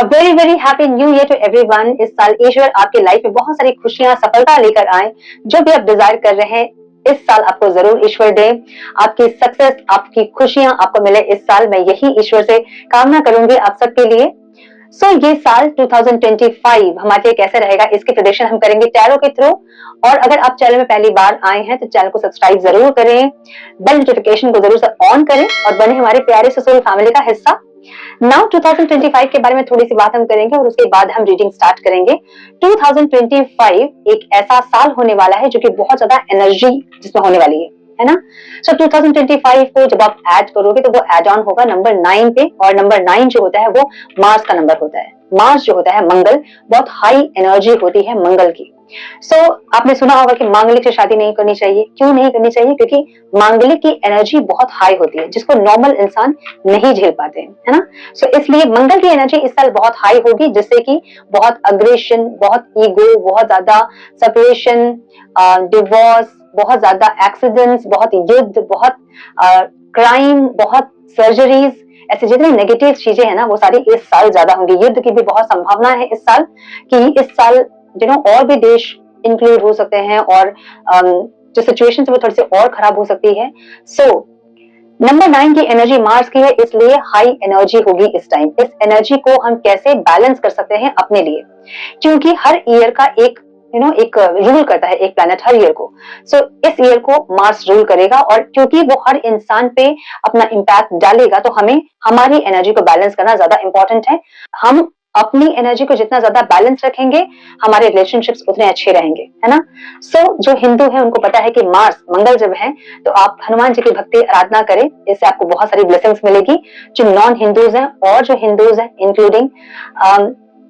Very very happy new year to everyone. इस साल ईश्वर आपकी लाइफ में बहुत सारी खुशियां, सफलता लेकर आए। जो भी आप डिजायर कर रहे हैं इस साल आपको जरूर ईश्वर दे। आपकी सक्सेस, आपकी खुशियां आपको मिले इस साल। मैं यही ईश्वर से कामना करूंगी आप सबके लिए। ये साल 2025 हमारे लिए कैसे रहेगा, इसकी प्रेडिक्शन हम करेंगे टैरो के थ्रू। और अगर आप चैनल में पहली बार आए हैं तो चैनल को सब्सक्राइब जरूर करें, बेल नोटिफिकेशन को जरूर से ऑन करें और बने हमारे प्यारे ससुर फैमिली का हिस्सा। नाउ 2025 के बारे में थोड़ी सी बात हम करेंगे और उसके बाद हम रीडिंग स्टार्ट करेंगे। 2025 एक ऐसा साल होने वाला है जो कि बहुत ज्यादा एनर्जी जिसमें होने वाली है ना। 2025 को जब आप ऐड करोगे तो वो ऐड ऑन होगा नंबर 9 पे, और नंबर 9 जो होता है वो मार्स का नंबर होता है। मार्स जो होता है मंगल, बहुत हाई एनर्जी होती है मंगल की। आपने सुना होगा कि मांगलिक से शादी नहीं करनी चाहिए। क्यों नहीं करनी चाहिए? क्योंकि मांगलिक की एनर्जी बहुत हाई होती है जिसको नॉर्मल इंसान नहीं झेल पाते हैं, है ना। इसलिए मंगल की एनर्जी इस साल बहुत हाई होगी, जिससे कि बहुत अग्रेशन, बहुत ईगो, बहुत ज्यादा सेपरेशन, डिवोर्स, बहुत ज्यादा एक्सीडेंट्स, बहुत युद्ध, बहुत क्राइम, बहुत सर्जरीज, ऐसे जितनी नेगेटिव चीजें हैं ना वो सारी इस साल ज्यादा होंगी। युद्ध की भी बहुत संभावना है इस साल, कि इस साल और भी देश इंक्लूड हो सकते हैं और जो सिचुएशन है वो थोड़ी सी और खराब हो सकती है। नंबर 9 की एनर्जी मार्स की है, इसलिए हाई एनर्जी होगी इस टाइम। इस एनर्जी को हम कैसे बैलेंस कर सकते हैं अपने लिए, क्योंकि हर ईयर का एक एक रूल करता है एक प्लैनेट हर ईयर को। इस ईयर को मार्स रूल करेगा, और क्योंकि वो हर इंसान पे अपना इम्पैक्ट डालेगा तो हमें हमारी एनर्जी को बैलेंस करना ज्यादा इंपॉर्टेंट है। हम अपनी एनर्जी को जितना ज्यादा बैलेंस रखेंगे हमारे रिलेशनशिप्स उतने अच्छे रहेंगे, है ना। जो हिंदू है उनको पता है कि मार्स मंगल जब है तो आप हनुमान जी की भक्ति आराधना करें, इससे आपको बहुत सारी ब्लेसिंग्स मिलेगी। जो नॉन हिंदूज हैं और जो हिंदूज हैं इंक्लूडिंग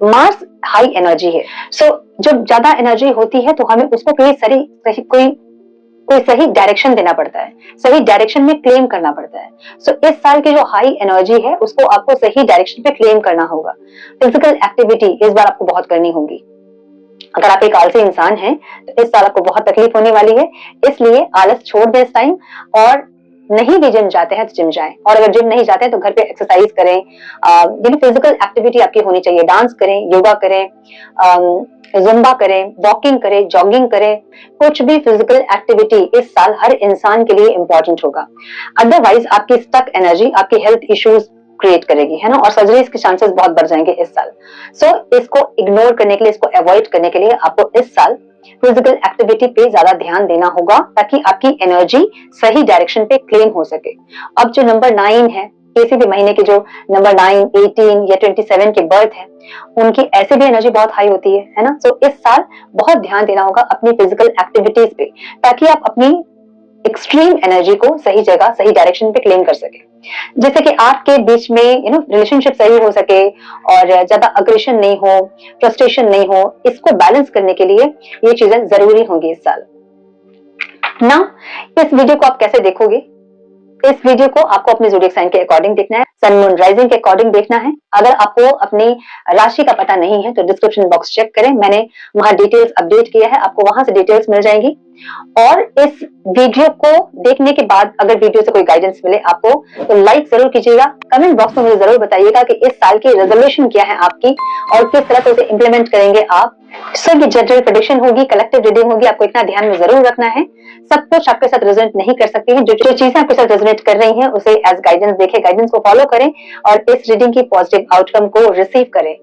मार्स हाई एनर्जी है। जब ज्यादा एनर्जी होती है तो हमें उसको कोई सही डायरेक्शन देना पड़ता है, सही डायरेक्शन में क्लेम करना पड़ता है। इस साल की जो हाई एनर्जी है उसको आपको सही डायरेक्शन पे क्लेम करना होगा। फिजिकल एक्टिविटी इस बार आपको बहुत करनी होगी। अगर आप एक आलसी इंसान हैं तो इस साल आपको बहुत तकलीफ होने वाली है, इसलिए आलस छोड़ दें इस टाइम। और नहीं भी जिम जाते हैं तो जिम जाएं, और अगर जिम नहीं जाते हैं तो घर पे एक्सरसाइज करें। फिजिकल एक्टिविटी आपकी होनी चाहिए। डांस करें, योगा करें, जुम्बा करें, वॉकिंग करें, जॉगिंग करें। कुछ भी फिजिकल एक्टिविटी इस साल हर इंसान के लिए इंपॉर्टेंट होगा। अदरवाइज आपकी स्टक एनर्जी आपकी हेल्थ इश्यूज क्रिएट करेगी, है ना, और सर्जरीज के चांसेस बहुत बढ़ जाएंगे इस साल। इसको इग्नोर करने के लिए, इसको अवॉइड करने के लिए आपको इस साल फिजिकल एक्टिविटी पे ज्यादा ध्यान देना होगा, ताकि आपकी एनर्जी सही डायरेक्शन पे क्लेम हो सके। अब जो नंबर 9 है, किसी भी महीने के जो नंबर 9, 18 या 27 के बर्थ है, उनकी ऐसे भी एनर्जी बहुत हाई होती है ना। इस साल बहुत ध्यान देना होगा अपनी फिजिकल एक्टिविटीज पे, ताकि आप अपनी एक्सट्रीम एनर्जी को सही जगह, सही डायरेक्शन पे क्लेम कर सके, जिससे कि आपके बीच में रिलेशनशिप सही हो सके और ज्यादा अग्रेशन नहीं हो, फ्रस्ट्रेशन नहीं हो। इसको बैलेंस करने के लिए ये चीजें जरूरी होंगी इस साल ना। इस वीडियो को आप कैसे देखोगे? इस वीडियो को आपको अपने ज़ोडिएक साइन के अकॉर्डिंग देखना है, सन मून राइजिंग के अकॉर्डिंग देखना है। अगर आपको अपनी राशि का पता नहीं है तो डिस्क्रिप्शन बॉक्स चेक करें, मैंने वहां डिटेल्स अपडेट किया है, आपको वहां से डिटेल्स मिल जाएंगी। और इस वीडियो को देखने के बाद अगर वीडियो से कोई गाइडेंस मिले आपको तो लाइक जरूर कीजिएगा। कमेंट बॉक्स में मुझे जरूर बताइएगा कि इस साल की रेजोल्यूशन क्या है आपकी और किस तरह से उसे इम्प्लीमेंट करेंगे आप। ये जनरल प्रेडिक्शन होगी, कलेक्टिव रीडिंग होगी, आपको इतना ध्यान में जरूर रखना है। सब कुछ आपके साथ रेजोनेट नहीं कर सकती है। जो चीजें आपके साथ रेजोनेट कर रही हैं उसे एज गाइडेंस देखें, गाइडेंस को फॉलो करें और इस रीडिंग की पॉजिटिव आउटकम को रिसीव करें।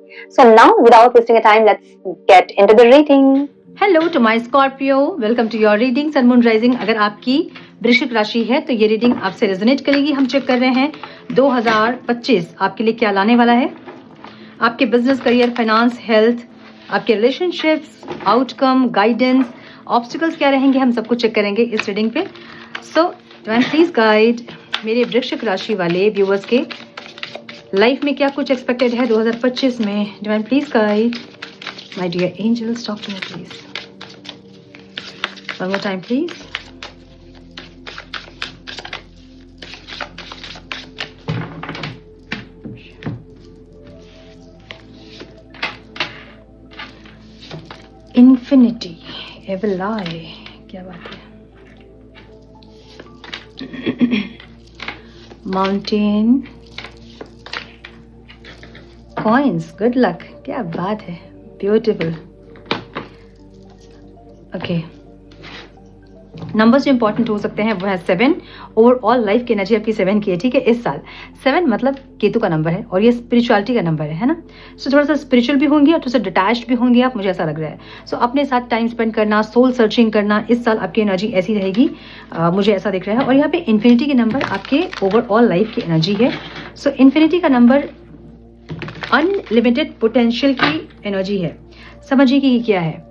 Now without wasting time let's get into the reading. Hello to my Scorpio, welcome to your reading sun moon rising. अगर आपकी वृश्चिक राशि है तो ये रीडिंग आपसे रेजोनेट करेगी। हम चेक कर रहे हैं 2025 आपके लिए क्या लाने वाला है। आपके बिजनेस, करियर, फाइनेंस, हेल्थ, आपके रिलेशनशिप्स, आउटकम, गाइडेंस, ऑब्स्टिकल्स क्या रहेंगे, हम सब कुछ चेक करेंगे इस रीडिंग पे। डिवाइन प्लीज गाइड मेरे वृश्चिक राशि वाले व्यूअर्स के लाइफ में क्या कुछ एक्सपेक्टेड है 2025 में। Divine please guide my dear angels, talk to me please. One more time please. Infinity, evil eye, क्या बात है। माउंटेन, कॉइन्स, गुड लक, क्या बात है, ब्यूटीफुल। ओके, नंबर्स जो इंपॉर्टेंट हो सकते हैं वो है 7। ओवरऑल लाइफ की एनर्जी आपकी 7 की है, ठीक है। इस साल 7 मतलब केतु का नंबर है और ये स्पिरिचुअलिटी का नंबर है ना। सो थोड़ा सा स्पिरिचुअल भी होंगे और थोड़ा सा डिटैच्ड भी होंगे आप, मुझे ऐसा लग रहा है। सो अपने साथ टाइम स्पेंड करना, सोल सर्चिंग करना, इस साल आपकी एनर्जी ऐसी रहेगी, मुझे ऐसा दिख रहा है। और यहाँ पे इन्फिनिटी के नंबर आपके ओवरऑल लाइफ की एनर्जी है। सो इन्फिनिटी का नंबर अनलिमिटेड पोटेंशियल की एनर्जी है। समझिए कि ये क्या है।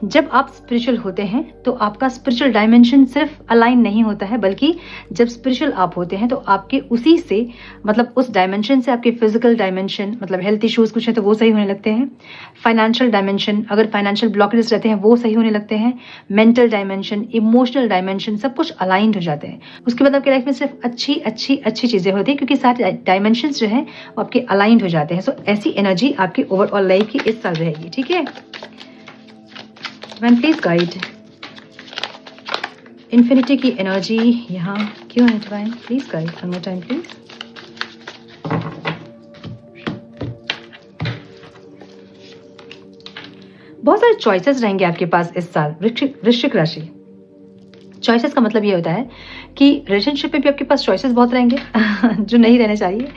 जब आप स्पिरिचुअल होते हैं तो आपका स्पिरिचुअल डायमेंशन सिर्फ अलाइन नहीं होता है, बल्कि जब स्पिरिचुअल आप होते हैं तो आपके उसी से, मतलब उस डायमेंशन से आपके फिजिकल डायमेंशन, मतलब हेल्थ इश्यूज कुछ है तो वो सही होने लगते हैं। फाइनेंशियल डायमेंशन, अगर फाइनेंशियल ब्लॉकेज रहते हैं वो सही होने लगते हैं। मेंटल डायमेंशन, इमोशनल डायमेंशन, सब कुछ अलाइंड हो जाते हैं। उसके बाद आपकी लाइफ में सिर्फ अच्छी अच्छी अच्छी चीजें होती हैं, क्योंकि सारे डायमेंशन जो है वो आपके अलाइंड हो जाते हैं। सो ऐसी एनर्जी आपकी ओवरऑल लाइफ की इस साल रहेगी, ठीक है। Divine, please guide. इन्फिनिटी की एनर्जी यहाँ क्यों है divine? Please guide one more time please. बहुत सारे चॉइसेस रहेंगे आपके पास इस साल, वृश्चिक राशि। चॉइसेस का मतलब ये होता है कि रिलेशनशिप में भी आपके पास चॉइसेस बहुत रहेंगे जो नहीं रहने चाहिए।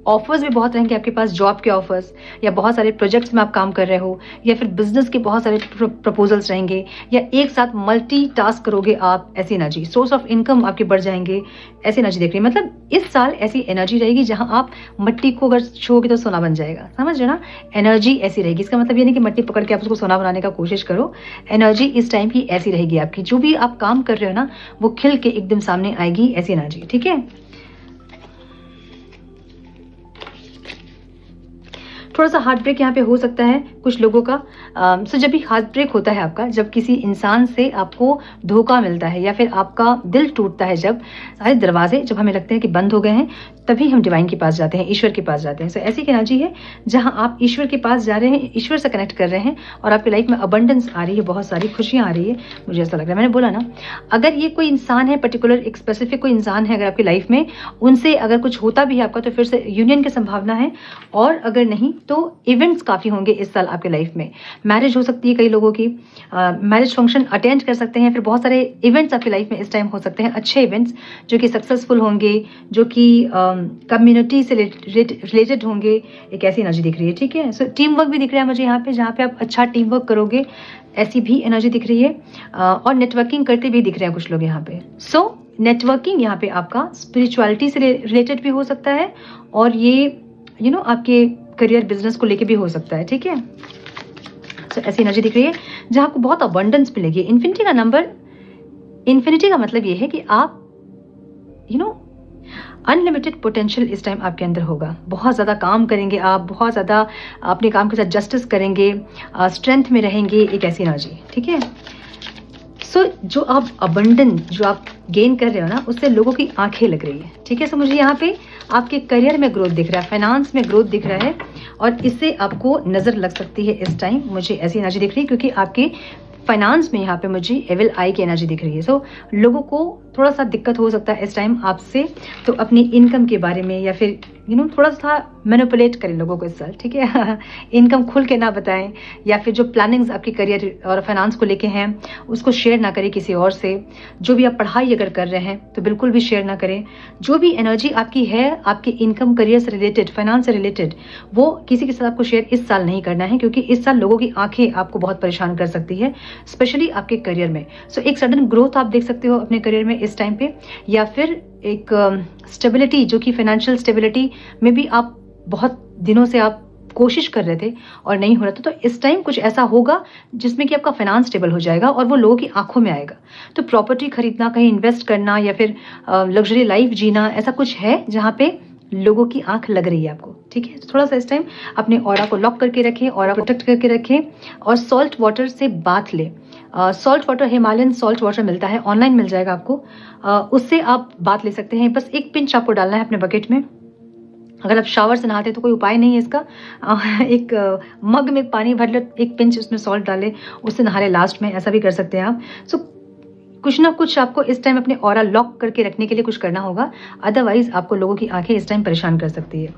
ऑफर्स भी बहुत रहेंगे आपके पास, जॉब के ऑफर्स, या बहुत सारे प्रोजेक्ट्स में आप काम कर रहे हो, या फिर बिजनेस के बहुत सारे प्रपोजल्स रहेंगे, या एक साथ मल्टी टास्क करोगे आप, ऐसी एनर्जी। सोर्स ऑफ इनकम आपके बढ़ जाएंगे, ऐसी एनर्जी देख रही है। मतलब इस साल ऐसी एनर्जी रहेगी जहां आप मट्टी को अगर छूओगे तो सोना बन जाएगा, समझ रहे ना। एनर्जी ऐसी रहेगी, इसका मतलब ये नहीं कि मट्टी पकड़ के आप उसको सोना बनाने का कोशिश करो। एनर्जी इस टाइम की ऐसी रहेगी आपकी, जो भी आप काम कर रहे हो ना वो खिल के एकदम सामने आएगी, ऐसी एनर्जी, ठीक है। थोड़ा सा हार्ट ब्रेक यहाँ पे हो सकता है कुछ लोगों का। सो जब भी हार्ट ब्रेक होता है आपका, जब किसी इंसान से आपको धोखा मिलता है या फिर आपका दिल टूटता है, जब सारे दरवाजे जब हमें लगते हैं कि बंद हो गए हैं, तभी हम डिवाइन के पास जाते हैं, ईश्वर के पास जाते हैं। सो ऐसी एनर्जी है जहां आप ईश्वर के पास जा रहे हैं, ईश्वर से कनेक्ट कर रहे हैं और आपकी लाइफ में अबंडेंस आ रही है, बहुत सारी खुशियां आ रही है, मुझे ऐसा लग रहा है। मैंने बोला ना, अगर ये कोई इंसान है पर्टिकुलर, एक स्पेसिफिक कोई इंसान है अगर आपकी लाइफ में, उनसे अगर कुछ होता भी है आपका तो फिर से यूनियन की संभावना है, और अगर नहीं तो इवेंट्स काफी होंगे इस साल आपके लाइफ में। मैरिज हो सकती है कई लोगों की, मैरिज फंक्शन अटेंड कर सकते हैं, फिर बहुत सारे इवेंट्स आपकी लाइफ में इस टाइम हो सकते हैं, अच्छे इवेंट्स जो कि सक्सेसफुल होंगे, जो कि कम्युनिटी से रिलेटेड होंगे, एक ऐसी एनर्जी दिख रही है, ठीक है। सो टीम वर्क भी दिख रहा है मुझे यहाँ पे, जहाँ पे आप अच्छा टीम वर्क करोगे, ऐसी भी एनर्जी दिख रही है। और नेटवर्किंग करते भी दिख रहे हैं कुछ लोग यहाँ पे। सो नेटवर्किंग यहाँ पे आपका स्पिरिचुअलिटी से रिलेटेड भी हो सकता है, और ये आपके करियर बिजनेस को लेके भी हो सकता है, ठीक है। सो ऐसी एनर्जी दिख रही है जहाँ आपको बहुत अबंडेंस मिलेगी। इन्फिनिटी का नंबर, इन्फिनिटी का मतलब ये है कि आप अनलिमिटेड पोटेंशियल इस टाइम आपके अंदर होगा। बहुत ज़्यादा काम करेंगे आप, बहुत ज़्यादा अपने काम के साथ जस्टिस करेंगे, स्ट्रेंथ में रहेंगे, एक ऐसी एनर्जी, ठीक है। सो जो आप अबंडेंस जो आप गेन कर रहे हो ना, उससे लोगों की आंखें लग रही है, ठीक है। सो मुझे यहाँ पे आपके करियर में ग्रोथ दिख रहा है, फाइनेंस में ग्रोथ दिख रहा है, और इससे आपको नजर लग सकती है इस टाइम, मुझे ऐसी एनर्जी दिख रही है, क्योंकि आपके फाइनेंस में यहाँ पे मुझे एविल आई की एनर्जी दिख रही है। सो लोगों को थोड़ा सा दिक्कत हो सकता है इस टाइम आपसे, तो अपनी इनकम के बारे में या फिर थोड़ा सा मैनिपुलेट करें लोगों को इस साल, ठीक है। इनकम खुल के ना बताएं, या फिर जो प्लानिंग्स आपकी करियर और फाइनेंस को लेके हैं उसको शेयर ना करें किसी और से। जो भी आप पढ़ाई अगर कर रहे हैं तो बिल्कुल भी शेयर ना करें। जो भी एनर्जी आपकी है आपकी इनकम, करियर से रिलेटेड, फाइनेंस से रिलेटेड, वो किसी के साथ आपको शेयर इस साल नहीं करना है, क्योंकि इस साल लोगों की आंखें आपको बहुत परेशान कर सकती है, स्पेशली आपके करियर में। सो एक सडन ग्रोथ आप देख सकते हो अपने करियर में इस टाइम पे, या फिर एक स्टेबिलिटी, जो कि फाइनेंशियल स्टेबिलिटी में भी आप बहुत दिनों से आप कोशिश कर रहे थे और नहीं हो रहा था, तो इस टाइम कुछ ऐसा होगा जिसमें कि आपका फाइनेंस स्टेबल हो जाएगा और वो लोगों की आंखों में आएगा। तो प्रॉपर्टी खरीदना, कहीं इन्वेस्ट करना, या फिर लग्जरी लाइफ जीना, ऐसा कुछ है जहाँ पे लोगों की आंख लग रही है आपको, ठीक है। तो थोड़ा सा इस टाइम अपने ऑरा को लॉक करके रखें, ऑरा को प्रोटेक्ट करके रखें, और सॉल्ट वाटर से बाथ लें। Salt water, Himalayan salt water मिलता है, ऑनलाइन मिल जाएगा आपको, उससे आप बात ले सकते हैं। बस एक पिंच आपको डालना है अपने बकेट में। अगर आप शावर से नहाते तो कोई उपाय नहीं है इसका, एक मग में पानी भर लो, एक पिंच उसमें सॉल्ट डाले, उससे नहा ले लास्ट में, ऐसा भी कर सकते हैं आप। सो कुछ ना कुछ आपको इस टाइम अपने ऑरा लॉक करके रखने के लिए कुछ करना होगा, अदरवाइज आपको लोगों की आंखें इस टाइम परेशान कर सकती है।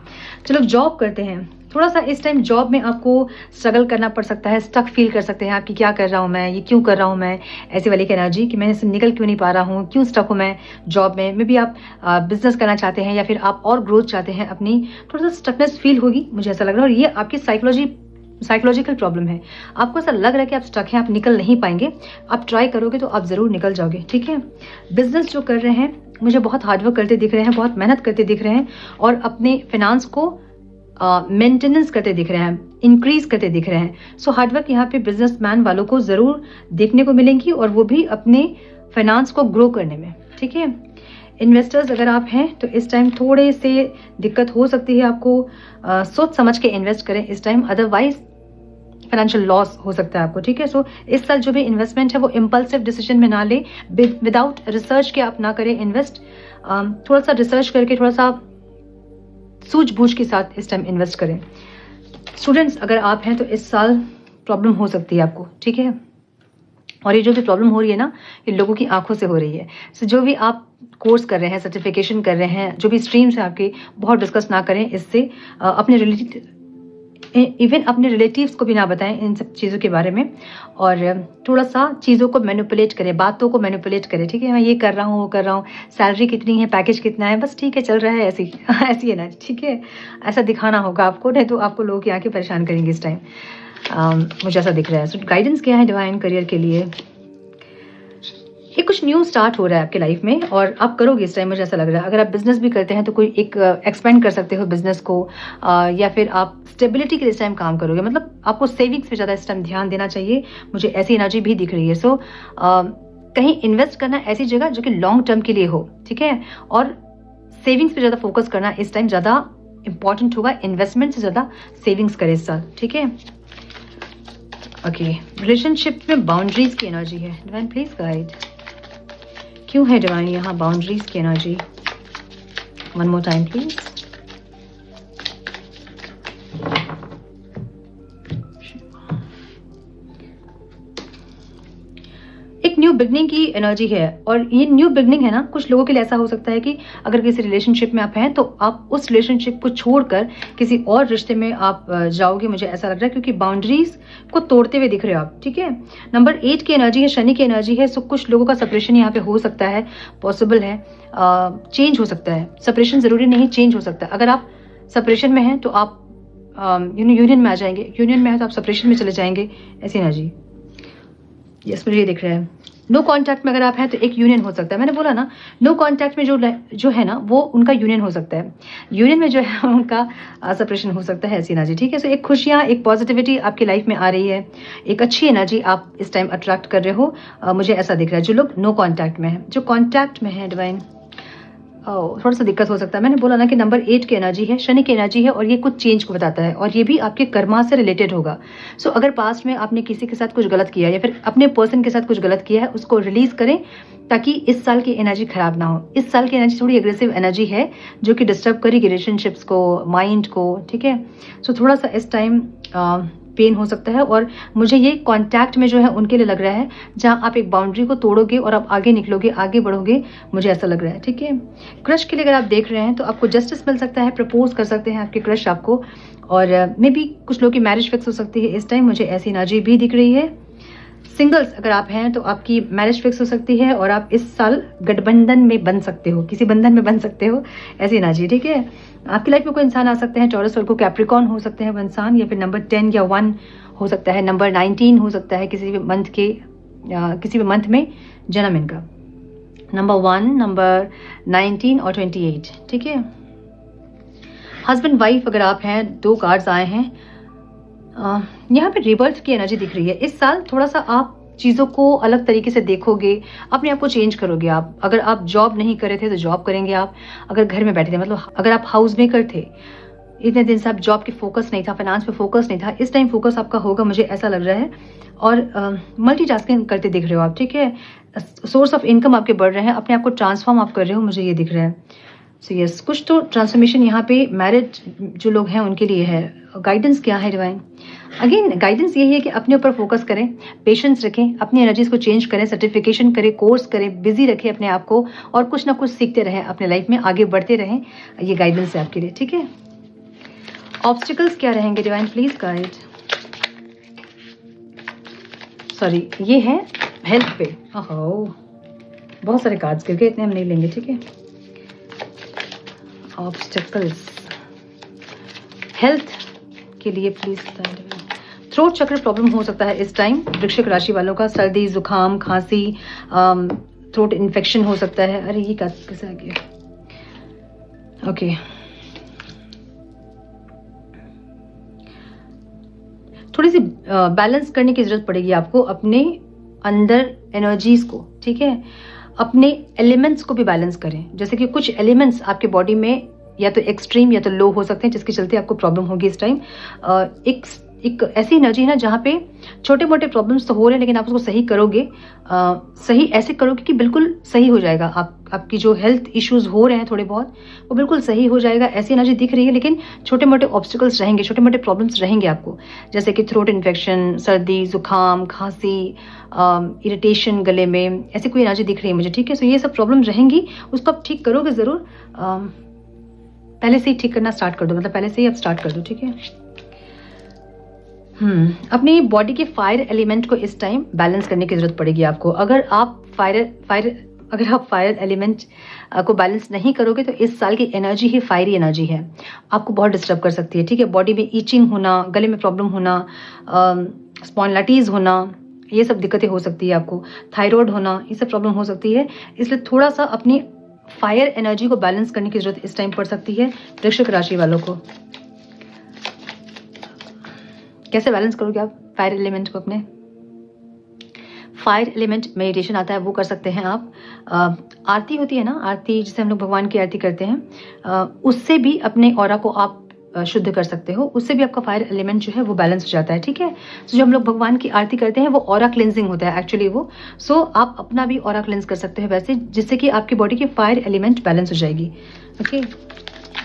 चलो जॉब करते हैं। थोड़ा सा इस टाइम जॉब में आपको स्ट्रगल करना पड़ सकता है, स्टक फील कर सकते हैं आप कि क्या कर रहा हूँ मैं, ये क्यों कर रहा हूँ मैं, ऐसी वाली एनर्जी कि मैं इससे निकल क्यों नहीं पा रहा हूँ, क्यों स्टक हूँ मैं जॉब में। मे बी आप बिजनेस करना चाहते हैं या फिर आप और ग्रोथ चाहते हैं अपनी, थोड़ा सा स्टकनेस फील होगी, मुझे ऐसा लग रहा है। और ये आपकी साइकोलॉजिकल प्रॉब्लम है। आपको ऐसा लग रहा है कि आप स्टक हैं, आप निकल नहीं पाएंगे। आप ट्राई करोगे तो आप ज़रूर निकल जाओगे, ठीक है। बिजनेस जो कर रहे हैं मुझे बहुत हार्डवर्क करते दिख रहे हैं, बहुत मेहनत करते दिख रहे हैं और अपने फिनांस को मेंटेनेंस करते दिख रहे हैं, इंक्रीज करते दिख रहे हैं। सो हार्डवर्क यहाँ पे बिजनेसमैन वालों को ज़रूर देखने को मिलेंगी और वो भी अपने फाइनेंस को ग्रो करने में, ठीक है। इन्वेस्टर्स अगर आप हैं तो इस टाइम थोड़े से दिक्कत हो सकती है आपको, सोच समझ के इन्वेस्ट करें इस टाइम, अदरवाइज फाइनेंशियल लॉस हो सकता है आपको, ठीक है। सो इस साल जो भी इन्वेस्टमेंट है वो इम्पल्सिव डिसीजन में ना ले, विदाउट रिसर्च के आप ना करें इन्वेस्ट। थोड़ा सा रिसर्च करके, थोड़ा सा सूझबूझ के साथ इस टाइम इन्वेस्ट करें। स्टूडेंट्स अगर आप हैं तो इस साल प्रॉब्लम हो सकती है आपको, ठीक है। और ये जो भी प्रॉब्लम हो रही है ना, ये लोगों की आंखों से हो रही है। सो जो भी आप कोर्स कर रहे हैं, सर्टिफिकेशन कर रहे हैं, जो भी स्ट्रीम्स है आपकी, बहुत डिस्कस ना करें इससे। अपने इवन अपने रिलेटिव्स को भी ना बताएं इन सब चीज़ों के बारे में। और थोड़ा सा चीज़ों को मैनिपुलेट करें, बातों को मैनिपुलेट करें, ठीक है। मैं ये कर रहा हूँ, वो कर रहा हूँ, सैलरी कितनी है, पैकेज कितना है, बस ठीक है चल रहा है, ऐसी ऐसी है ना, ठीक है। ऐसा दिखाना होगा आपको, नहीं तो आपको लोगों की आंखें परेशान करेंगे इस टाइम। मुझे ऐसा दिख रहा है। सो गाइडेंस क्या है डिवाइन करियर के लिए? ये कुछ न्यू स्टार्ट हो रहा है आपके लाइफ में और आप करोगे इस टाइम, मुझे ऐसा लग रहा है। अगर आप बिजनेस भी करते हैं तो कोई एक एक्सपेंड कर सकते हो बिजनेस को, या फिर आप स्टेबिलिटी के लिए इस टाइम काम करोगे। मतलब आपको सेविंग्स पे ज़्यादा इस टाइम ध्यान देना चाहिए, मुझे ऐसी एनर्जी भी दिख रही है। सो कहीं इन्वेस्ट करना ऐसी जगह जो कि लॉन्ग टर्म के लिए हो, ठीक है। और सेविंग्स पे ज़्यादा फोकस करना इस टाइम ज़्यादा इंपॉर्टेंट होगा, इन्वेस्टमेंट से ज़्यादा सेविंग्स करें इस साल, ठीक है। ओके, रिलेशनशिप में बाउंड्रीज की एनर्जी है। डिवाइन प्लीज गाइड, क्यों है डिवाइन यहाँ बाउंड्रीज की energy? One more time please. एक न्यू बिगनिंग की एनर्जी है और ये न्यू बिगनिंग है ना, कुछ लोगों के लिए ऐसा हो सकता है कि अगर किसी रिलेशनशिप में आप हैं तो आप उस रिलेशनशिप को छोड़कर किसी और रिश्ते में आप जाओगे, मुझे ऐसा लग रहा है, क्योंकि बाउंड्रीज को तोड़ते हुए दिख रहे हो आप, ठीक है। नंबर 8 की एनर्जी है, शनि की एनर्जी है। सो कुछ लोगों का सेपरेशन यहाँ पे हो सकता है, पॉसिबल है, चेंज हो सकता है। सेपरेशन जरूरी नहीं, चेंज हो सकता है। अगर आप सेपरेशन में हैं तो आप यूनियन में आ जाएंगे, यूनियन में है तो आप सेपरेशन में चले जाएंगे, ऐसी एनर्जी यस मुझे ये दिख रहा है। नो कॉन्टैक्ट में अगर आप हैं तो एक यूनियन हो सकता है। मैंने बोला ना, नो कॉन्टैक्ट में जो है ना वो उनका यूनियन हो सकता है, यूनियन में जो है उनका सेपरेशन हो सकता है, ऐसी एनर्जी, ठीक है। सो एक खुशियाँ, एक पॉजिटिविटी आपकी लाइफ में आ रही है, एक अच्छी एनर्जी आप इस टाइम अट्रैक्ट कर रहे हो, मुझे ऐसा दिख रहा है। जो लोग नो कॉन्टैक्ट में है, जो कॉन्टैक्ट में है डिवाइन, थोड़ा सा दिक्कत हो सकता है। मैंने बोला ना कि नंबर 8 की एनर्जी है, शनि की एनर्जी है और ये कुछ चेंज को बताता है और ये भी आपके कर्मा से रिलेटेड होगा। सो अगर पास्ट में आपने किसी के साथ कुछ गलत किया या फिर अपने पर्सन के साथ कुछ गलत किया है, उसको रिलीज करें ताकि इस साल की एनर्जी खराब ना हो। इस साल की एनर्जी थोड़ी एग्रेसिव एनर्जी है जो कि डिस्टर्ब करेगी रिलेशनशिप्स को, माइंड को, ठीक है। सो थोड़ा सा इस टाइम पेन हो सकता है और मुझे ये कॉन्टैक्ट में जो है उनके लिए लग रहा है जहां आप एक बाउंड्री को तोड़ोगे और आप आगे निकलोगे, आगे बढ़ोगे, मुझे ऐसा लग रहा है, ठीक है। क्रश के लिए अगर आप देख रहे हैं तो आपको जस्टिस मिल सकता है, प्रपोज कर सकते हैं आपके क्रश आपको, और मे बी कुछ लोग की मैरिज फिक्स हो सकती है इस टाइम, मुझे ऐसी एनर्जी भी दिख रही है। सिंगल्स अगर आप हैं तो आपकी मैरिज फिक्स हो सकती है और आप इस साल गठबंधन में बन सकते हो, किसी बंधन में बन सकते हो, ऐसी एनर्जी, ठीक है। आपकी लाइफ में कोई इंसान आ सकते हैं, टॉरस वर्गो, कैप्रिकॉर्न हो सकते हैं वो इंसान, या फिर नंबर 10 या 1 हो सकता है, नंबर 19 हो सकता है, किसी भी मंथ में जन्म इनका, नंबर 1, नंबर 19 और 28, ठीक है। हस्बैंड वाइफ अगर आप हैं, 2 कार्ड्स आए हैं। यहाँ पे रिबर्थ की एनर्जी दिख रही है। इस साल थोड़ा सा आप चीज़ों को अलग तरीके से देखोगे, अपने आप को चेंज करोगे आप। अगर आप जॉब नहीं कर रहे थे तो जॉब करेंगे आप, अगर घर में बैठे थे, मतलब अगर आप हाउस मेकर थे, इतने दिन से आप जॉब के फोकस नहीं था, फाइनेंस पे फोकस नहीं था, इस टाइम फोकस आपका होगा, मुझे ऐसा लग रहा है। और मल्टीटास्किंग करते दिख रहे हो आप, ठीक है। सोर्स ऑफ इनकम आपके बढ़ रहे हैं, अपने आप को ट्रांसफॉर्म आप कर रहे हो, मुझे ये दिख रहा है। सो यस, कुछ तो ट्रांसफॉर्मेशन यहाँ पे मैरिड जो लोग हैं उनके लिए है। गाइडेंस क्या है डिवाइन? अगेन गाइडेंस यही है कि अपने ऊपर फोकस करें, पेशेंस रखें, अपनी एनर्जीज को चेंज करें, सर्टिफिकेशन करें, कोर्स करें, बिजी रखें अपने आप को और कुछ ना कुछ सीखते रहें, अपने लाइफ में आगे बढ़ते रहें। ये गाइडेंस है आपके लिए, ठीक है। ऑब्स्टिकल्स क्या रहेंगे डिवाइन प्लीज गाइड? सॉरी, ये है हेल्थ पे। ओहो, बहुत सारे कार्ड्स गिर गए, इतने हम नहीं लेंगे, ठीक है। ऑब्स्टिकल्स हेल्थ के लिए प्लीज गाइड। थ्रोट चक्र प्रॉब्लम हो सकता है इस टाइम वृश्चिक राशि वालों का, सर्दी, जुकाम, खांसी, थ्रोट इन्फेक्शन हो सकता है। अरे ये कैसे आ गया? ओके, थोड़ी सी बैलेंस करने की जरूरत पड़ेगी आपको अपने अंदर एनर्जीज को, ठीक है। अपने एलिमेंट्स को भी बैलेंस करें, जैसे कि कुछ एलिमेंट्स आपके बॉडी में या तो एक्सट्रीम या तो लो हो सकते हैं, जिसके चलते आपको प्रॉब्लम होगी इस टाइम। एक ऐसी एनर्जी है ना जहाँ पे छोटे मोटे प्रॉब्लम्स तो हो रहे हैं, लेकिन आप उसको सही करोगे, सही ऐसे करोगे कि बिल्कुल सही हो जाएगा। आपकी जो हेल्थ इश्यूज हो रहे हैं थोड़े बहुत, वो बिल्कुल सही हो जाएगा, ऐसी एनर्जी दिख रही है। लेकिन छोटे मोटे ऑब्स्टिकल्स रहेंगे, छोटे मोटे प्रॉब्लम्स रहेंगे आपको, जैसे कि थ्रोट इन्फेक्शन, सर्दी, जुकाम, खांसी, इरिटेशन गले में, ऐसी कोई एनर्जी दिख रही है मुझे, ठीक है। सो ये सब प्रॉब्लम रहेंगी, उसको आप ठीक करोगे ज़रूर। पहले से ही ठीक करना स्टार्ट कर दो, मतलब पहले से ही आप स्टार्ट कर दो, ठीक है। अपनी बॉडी के फायर एलिमेंट को इस टाइम बैलेंस करने की जरूरत पड़ेगी आपको। अगर आप फायर एलिमेंट को बैलेंस नहीं करोगे तो इस साल की एनर्जी ही फायरी एनर्जी है, आपको बहुत डिस्टर्ब कर सकती है, ठीक है। बॉडी में ईचिंग होना, गले में प्रॉब्लम होना, स्पॉन्डिलाइटिस होना, ये सब दिक्कतें हो सकती है आपको, थायराइड होना, ये सब प्रॉब्लम हो सकती है। इसलिए थोड़ा सा अपनी फायर एनर्जी को बैलेंस करने की जरूरत इस टाइम पड़ सकती है वृश्चिक राशि वालों को। कैसे बैलेंस करोगे आप फायर एलिमेंट को अपने? फायर एलिमेंट मेडिटेशन आता है, वो कर सकते हैं आप। आरती होती है ना, आरती जिसे हम लोग भगवान की आरती करते हैं, उससे भी अपने ऑरा को आप शुद्ध कर सकते हो, उससे भी आपका फायर एलिमेंट जो है वो बैलेंस हो जाता है, ठीक है। तो जो हम लोग भगवान की आरती करते हैं वो ऑरा क्लेंजिंग होता है एक्चुअली वो। सो आप अपना भी ऑरा क्लेंस कर सकते हैं वैसे, जिससे कि आपकी बॉडी की फायर एलिमेंट बैलेंस हो जाएगी, ओके।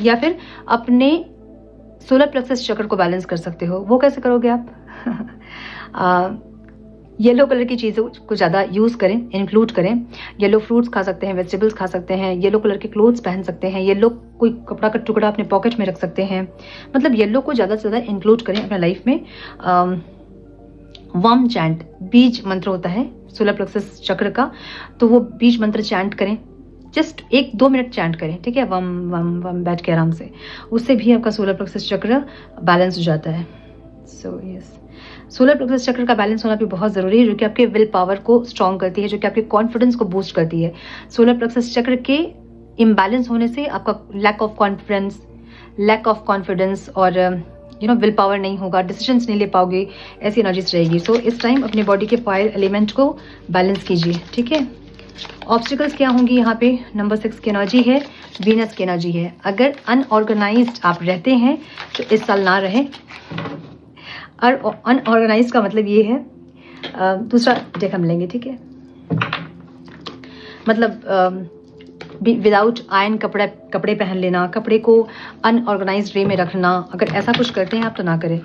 या फिर अपने सोलर प्लेक्सस चक्र को बैलेंस कर सकते हो। वो कैसे करोगे आप? येलो कलर की चीज़ों को ज़्यादा यूज़ करें, इंक्लूड करें। येलो फ्रूट्स खा सकते हैं, वेजिटेबल्स खा सकते हैं, येलो कलर के क्लोथ्स पहन सकते हैं, येलो कोई कपड़ा का टुकड़ा अपने पॉकेट में रख सकते हैं। मतलब येलो को ज़्यादा से ज़्यादा इंक्लूड करें अपने लाइफ में। वम चैंट, बीज मंत्र होता है सोलर प्लेक्सस चक्र का, तो वो बीज मंत्र चैंट करें, जस्ट 1-2 मिनट चैंट करें, ठीक है। वम वम वम बैठ के आराम से, उससे भी आपका सोलर प्लेक्सस चक्र बैलेंस हो जाता है। सो यस, सोलर प्लेक्सस चक्र का बैलेंस होना भी बहुत ज़रूरी है, जो कि आपके विल पावर को स्ट्रॉन्ग करती है, जो कि आपके कॉन्फिडेंस को बूस्ट करती है। सोलर प्लेक्सस चक्र के इम्बैलेंस होने से आपका लैक ऑफ कॉन्फिडेंस और विल पावर नहीं होगा, डिसीजंस नहीं ले पाओगे, ऐसी एनर्जीज रहेगी। सो इस टाइम अपने बॉडी के फायर एलिमेंट को बैलेंस कीजिए, ठीक है। ऑब्स्टिकल्स क्या होंगी यहाँ पे? नंबर 6 की एनर्जी है, वीनस की एनर्जी है। अगर अनऑर्गेनाइज्ड आप रहते हैं तो इस साल ना रहे। और अनऑर्गेनाइज्ड का मतलब ये है, दूसरा डेक हम लेंगे, ठीक है। मतलब विदाउट आयरन कपड़े पहन लेना, कपड़े को अनऑर्गेनाइज्ड वे में रखना, अगर ऐसा कुछ करते हैं आप तो ना करें।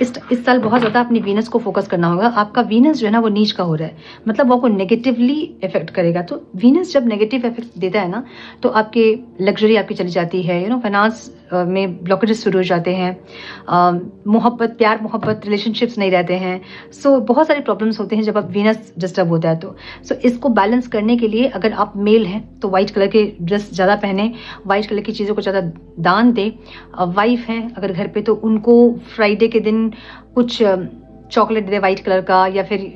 इस साल बहुत ज़्यादा अपनी वीनस को फोकस करना होगा। आपका वीनस जो है ना वो नीच का हो रहा है, मतलब वो आपको नेगेटिवली इफेक्ट करेगा। तो वीनस जब नेगेटिव इफेक्ट देता है ना, तो आपके लग्जरी आपकी चली जाती है, फाइनेंस में ब्लॉकेजेस शुरू हो जाते हैं, प्यार मोहब्बत रिलेशनशिप्स नहीं रहते हैं। सो बहुत सारे प्रॉब्लम्स होते हैं जब आप वीनस डिस्टर्ब होता है तो। सो इसको बैलेंस करने के लिए अगर आप मेल हैं तो वाइट कलर के ड्रेस ज़्यादा पहने, वाइट कलर की चीज़ों को ज़्यादा दान दें। वाइफ हैं अगर घर पे तो उनको फ्राइडे के दिन कुछ चॉकलेट दे वाइट कलर का, या फिर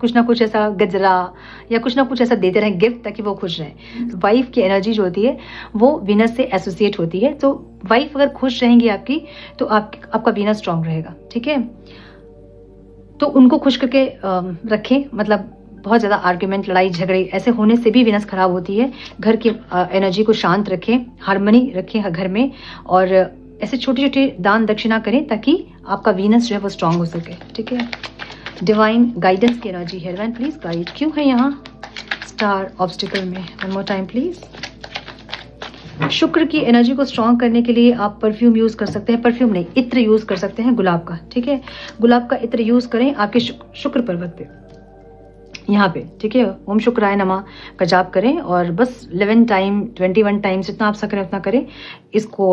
कुछ ना कुछ ऐसा गजरा या कुछ ना कुछ ऐसा देते रहें गिफ्ट, ताकि वो खुश रहें। वाइफ की एनर्जी जो होती है वो वीनस से एसोसिएट होती है। तो वाइफ अगर खुश रहेंगी आपकी तो आपका वीनस स्ट्रांग रहेगा, ठीक है। तो उनको खुश करके रखें, मतलब बहुत ज़्यादा आर्ग्यूमेंट, लड़ाई झगड़े ऐसे होने से भी वीनस खराब होती है। घर की एनर्जी को शांत रखें, हार्मनी रखें घर में, और ऐसे छोटे छोटे दान दक्षिणा करें ताकि आपका वीनस जो है वो स्ट्रांग हो सके, ठीक है। डिवाइन गाइडेंस की एनर्जी है, डिवाइन प्लीज गाइड। क्यों है यहाँ स्टार ऑब्स्टिकल में? One more time please. शुक्र की एनर्जी को स्ट्रॉन्ग करने के लिए आप परफ्यूम यूज कर सकते हैं, परफ्यूम नहीं, इत्र यूज कर सकते हैं गुलाब का, ठीक है। गुलाब का इत्र यूज करें आपके शुक्र पर्वत पे, यहाँ पे, ठीक है। ओम शुक्राय नमः का जाप करें और बस 11 टाइम 21 टाइम जितना आप सकें उतना करें इसको,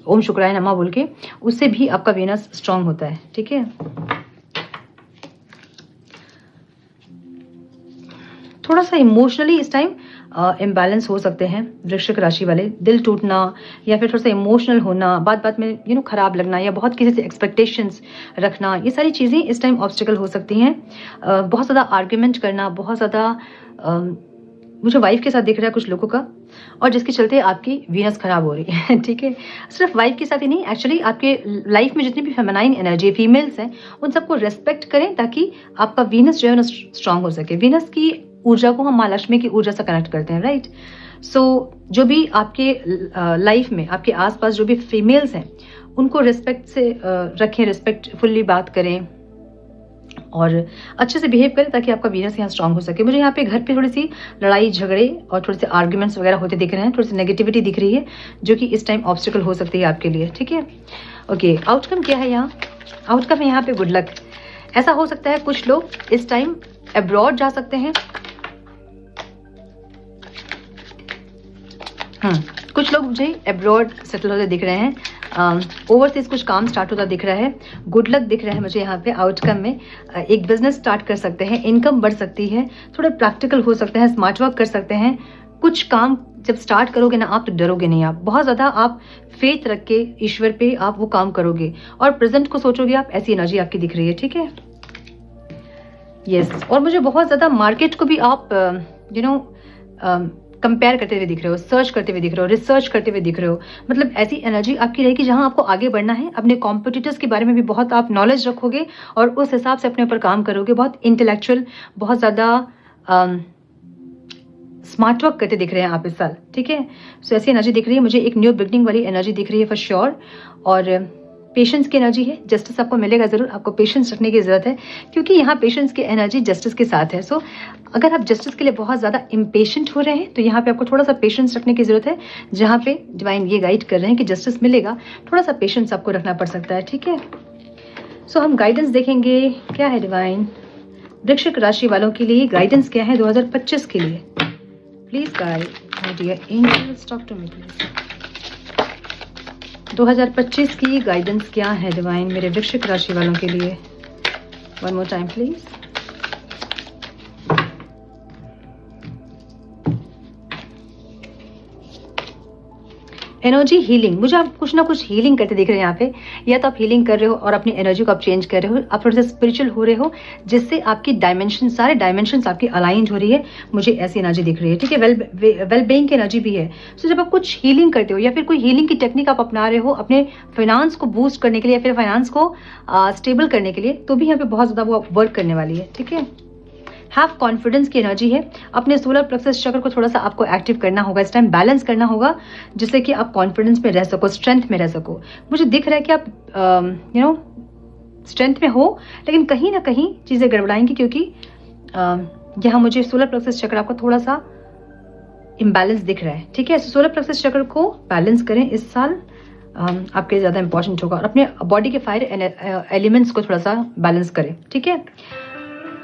ओम शुक्राय नमः बोल के, उससे भी आपका वीनस स्ट्रांग होता है, ठीक है। थोड़ा सा इमोशनली इस टाइम इम्बैलेंस हो सकते हैं वृश्चिक राशि वाले, दिल टूटना या फिर थोड़ा सा इमोशनल होना, बात बात में खराब लगना या बहुत किसी से एक्सपेक्टेशंस रखना, ये सारी चीज़ें इस टाइम ऑब्स्टिकल हो सकती हैं। बहुत ज़्यादा आर्ग्यूमेंट करना, बहुत ज़्यादा मुझे वाइफ के साथ दिख रहा है कुछ लोगों का, और जिसके चलते आपकी वीनस खराब हो रही है, ठीक है। सिर्फ वाइफ के साथ ही नहीं, एक्चुअली आपके लाइफ में जितनी भी फेमिनाइन एनर्जी फीमेल्स हैं उन सबको रेस्पेक्ट करें ताकि आपका वीनस जो है ना स्ट्रांग हो सके। वीनस की ऊर्जा को हम माँ लक्ष्मी की ऊर्जा से कनेक्ट करते हैं, राइट। सो जो भी आपके लाइफ में आपके आसपास जो भी फीमेल्स हैं उनको रिस्पेक्ट से रखें, रिस्पेक्टफुल्ली बात करें और अच्छे से बिहेव करें ताकि आपका वीनस यहाँ स्ट्रांग हो सके। मुझे यहाँ पे घर पे थोड़ी सी लड़ाई झगड़े और थोड़े से आर्ग्यूमेंट्स वगैरह होते दिख रहे हैं, थोड़ी सी नेगेटिविटी दिख रही है जो कि इस टाइम ऑब्स्टिकल हो सकती है आपके लिए, ठीक है। ओके, आउटकम क्या है यहाँ? आउटकम है यहाँ पे गुड लक। ऐसा हो सकता है कुछ लोग इस टाइम अब्रॉड जा सकते हैं, कुछ लोग मुझे अब्रॉड सेटल होते दिख रहे हैं, ओवरसीज कुछ काम स्टार्ट होता दिख रहा है, गुड लक दिख रहा है मुझे यहाँ पे आउटकम में। एक बिजनेस स्टार्ट कर सकते हैं, इनकम बढ़ सकती है, थोड़ा प्रैक्टिकल हो सकते हैं, स्मार्ट वर्क कर सकते हैं। कुछ काम जब स्टार्ट करोगे ना आप तो डरोगे नहीं, आप बहुत ज़्यादा आप फेथ रख के ईश्वर पे आप वो काम करोगे और प्रेजेंट को सोचोगे आप, ऐसी एनर्जी आपकी दिख रही है, ठीक है। यस, और मुझे बहुत ज़्यादा मार्केट को भी आप कंपेयर करते हुए दिख रहे हो, सर्च करते हुए दिख रहे हो, रिसर्च करते हुए दिख रहे हो। मतलब ऐसी एनर्जी आपकी रहेगी जहां आपको आगे बढ़ना है, अपने कॉम्पिटिटर्स के बारे में भी बहुत आप नॉलेज रखोगे और उस हिसाब से अपने ऊपर काम करोगे। बहुत इंटेलेक्चुअल, बहुत ज़्यादा स्मार्ट वर्क करते दिख रहे हैं आप इस साल, ठीक है। सो ऐसी एनर्जी दिख रही है मुझे, एक न्यू बिगनिंग वाली एनर्जी दिख रही है फॉर श्योर। और पेशेंस की एनर्जी है, जस्टिस आपको मिलेगा ज़रूर, आपको पेशेंस रखने की ज़रूरत है क्योंकि यहाँ पेशेंस की एनर्जी जस्टिस के साथ है। सो अगर आप जस्टिस के लिए बहुत ज़्यादा इम्पेशेंट हो रहे हैं तो यहाँ पे आपको थोड़ा सा पेशेंस रखने की ज़रूरत है। जहाँ पे डिवाइन ये गाइड कर रहे हैं कि जस्टिस मिलेगा, थोड़ा सा पेशेंस आपको रखना पड़ सकता है, ठीक है। सो हम गाइडेंस देखेंगे क्या है डिवाइन वृश्चिक राशि वालों के लिए, गाइडेंस क्या है 2025 के लिए। Please guide my dear angels, talk to me please. 2025 की गाइडेंस क्या है डिवाइन मेरे वृश्चिक राशि वालों के लिए? One more time please. Energy healing, मुझे आप कुछ ना कुछ हीलिंग करते दिख रहे हैं यहाँ पे। या तो आप हीलिंग कर रहे हो और अपनी एनर्जी को आप चेंज कर रहे हो, आप थोड़े से स्पिरिचुअल हो रहे हो जिससे आपकी डायमेंशन, सारे डायमेंशंस आपकी अलाइंड हो रही है, मुझे ऐसी एनर्जी दिख रही है, ठीक है। वेल बीइंग की एनर्जी भी है। सो जब आप कुछ हीलिंग करते हो या फिर कोई हीलिंग की टेक्निक आप अपना रहे हो अपने फाइनेंस को बूस्ट करने के लिए या फिर फाइनेंस को स्टेबल करने के लिए, तो भी यहाँ पे बहुत ज़्यादा वो वर्क करने वाली है, ठीक है। हैव कॉन्फिडेंस की एनर्जी है। अपने सोलर प्लेक्सस चक्र को थोड़ा सा आपको एक्टिव करना होगा इस टाइम, बैलेंस करना होगा जिससे कि आप कॉन्फिडेंस में रह सको, स्ट्रेंथ में रह सको। मुझे दिख रहा है कि आप स्ट्रेंथ में हो लेकिन कहीं ना कहीं चीज़ें गड़बड़ाएंगी क्योंकि यहाँ मुझे सोलर प्लेक्सस चक्र आपका थोड़ा सा इम्बैलेंस दिख रहा है, ठीक है। सोलर प्लेक्सस चक्र को बैलेंस करें इस साल, आपके ज़्यादा इंपॉर्टेंट होगा। और अपने बॉडी के फायर एलिमेंट्स को थोड़ा सा बैलेंस करें, ठीक है।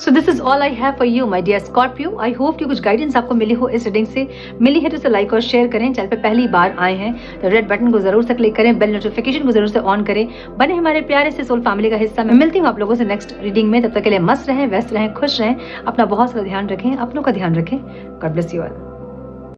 So this is all I have for you my dear Scorpio. I hope कि कुछ गाइडेंस आपको मिली हो इस रीडिंग से। मिली है तो इसे लाइक और शेयर करें। चैनल पे पहली बार आए हैं तो रेड बटन को जरूर से क्लिक करें, बेल नोटिफिकेशन को जरूर से ऑन करें, बने हमारे प्यारे से सोल फैमिली का हिस्सा। मैं मिलती हूँ आप लोगों से नेक्स्ट रीडिंग में। तब तक के लिए मस्त रहें, व्यस्त रहें, खुश रहें, अपना बहुत सारा ध्यान रखें, अपनों का ध्यान रखें। God bless you all.